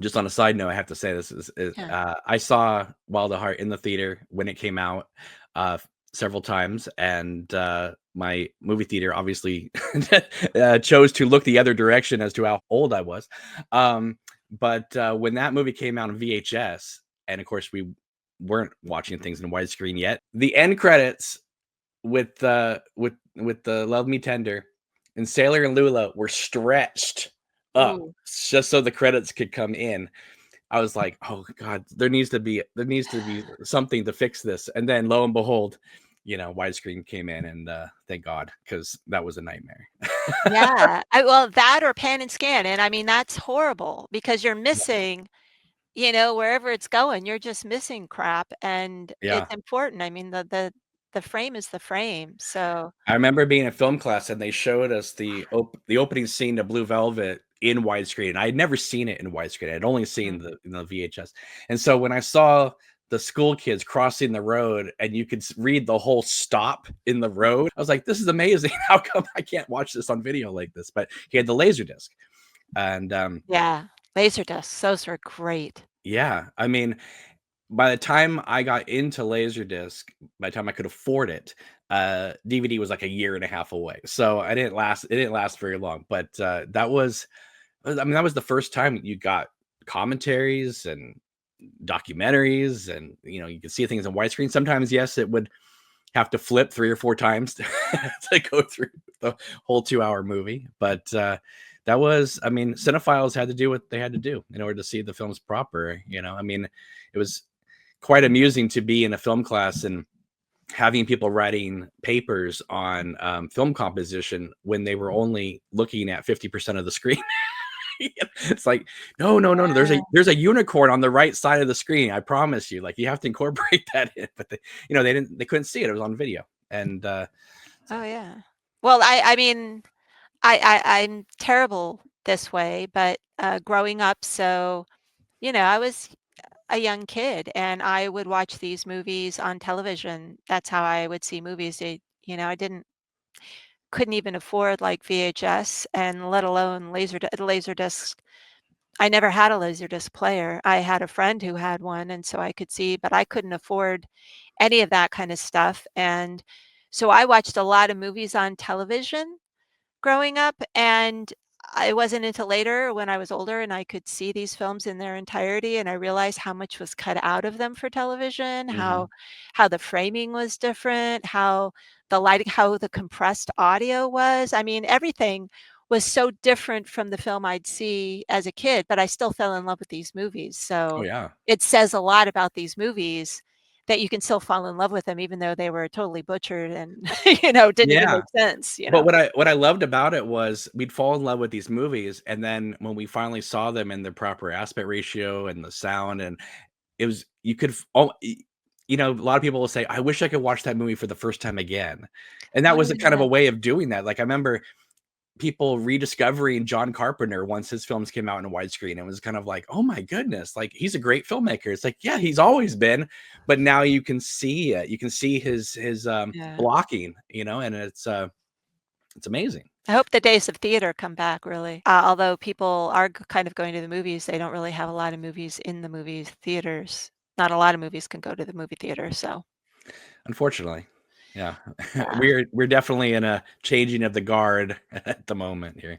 Just on a side note, I have to say Yeah. I saw Wild at Heart in the theater when it came out several times, and my movie theater obviously chose to look the other direction as to how old I was. But when that movie came out on VHS, and of course we weren't watching things in widescreen yet, the end credits with the Love Me Tender and Sailor and Lula were stretched up Ooh. just so the credits could come in. I was like, oh God, there needs to be something to fix this. And then lo and behold, widescreen came in, and thank God, because that was a nightmare. Yeah. Well, that or pan and scan, and I mean, that's horrible because you're missing, wherever it's going, you're just missing crap, and Yeah. it's important. I mean, the frame is the frame, so I remember being in film class and they showed us the opening scene to Blue Velvet in widescreen. I had never seen it in widescreen. I'd only seen mm. the VHS. And so when I saw the school kids crossing the road and you could read the whole stop in the road, I was like, this is amazing. How come I can't watch this on video like this? But he had the laser disc. And Yeah. Laserdiscs, those were great. yeah, I mean, by the time I got into Laserdisc, by the time I could afford it, DVD was like a year and a half away. So it didn't last very long. But that was the first time you got commentaries and documentaries, and you could see things in widescreen. Sometimes, yes, it would have to flip 3 or 4 times to go through the whole 2-hour movie. But that was, I mean, cinephiles had to do what they had to do in order to see the films proper. I mean, it was quite amusing to be in a film class and having people writing papers on film composition when they were only looking at 50% of the screen. It's like, no. Yeah. There's a unicorn on the right side of the screen. I promise you. Like, you have to incorporate that in. But they couldn't see it. It was on video. And Oh, yeah. Well, I mean, I'm terrible this way, but, growing up, so, I was a young kid, and I would watch these movies on television. That's how I would see movies. I couldn't even afford, like, VHS and let alone Laserdisc. I never had a Laserdisc player. I had a friend who had one, and so I could see, but I couldn't afford any of that kinda stuff, and so I watched a lot of movies on television growing up, and it wasn't until later when I was older and I could see these films in their entirety, and I realized how much was cut out of them for television, mhm. how the framing was different, how the lighting, how the compressed audio was. I mean, everything was so different from the film I'd see as a kid, but I still fell in love with these movies. Oh So yeah. it says a lot about these movies that you can still fall in love with them even though they were totally butchered and, didn't even Yeah. make sense, But what I loved about it was we'd fall in love with these movies, and then when we finally saw them in the proper aspect ratio and the sound, and it was you could a lot of people will say, I wish I could watch that movie for the first time again. And that Oh, was a kind of yeah. a way of doing that. Like, I remember people rediscovering John Carpenter once his films came out in widescreen. It was kind of like, oh my goodness, like, he's a great filmmaker. It's like, yeah, he's always been, but now you can see it. You can see his Yeah. blocking, and it's amazing. I hope the days of theater come back, really. Although people are kind of going to the movies, they don't really have a lot of movies in the movie theaters. Not a lot of movies can go to the movie theater, so Unfortunately. Yeah. yeah. We're definitely in a changing of the guard at the moment here.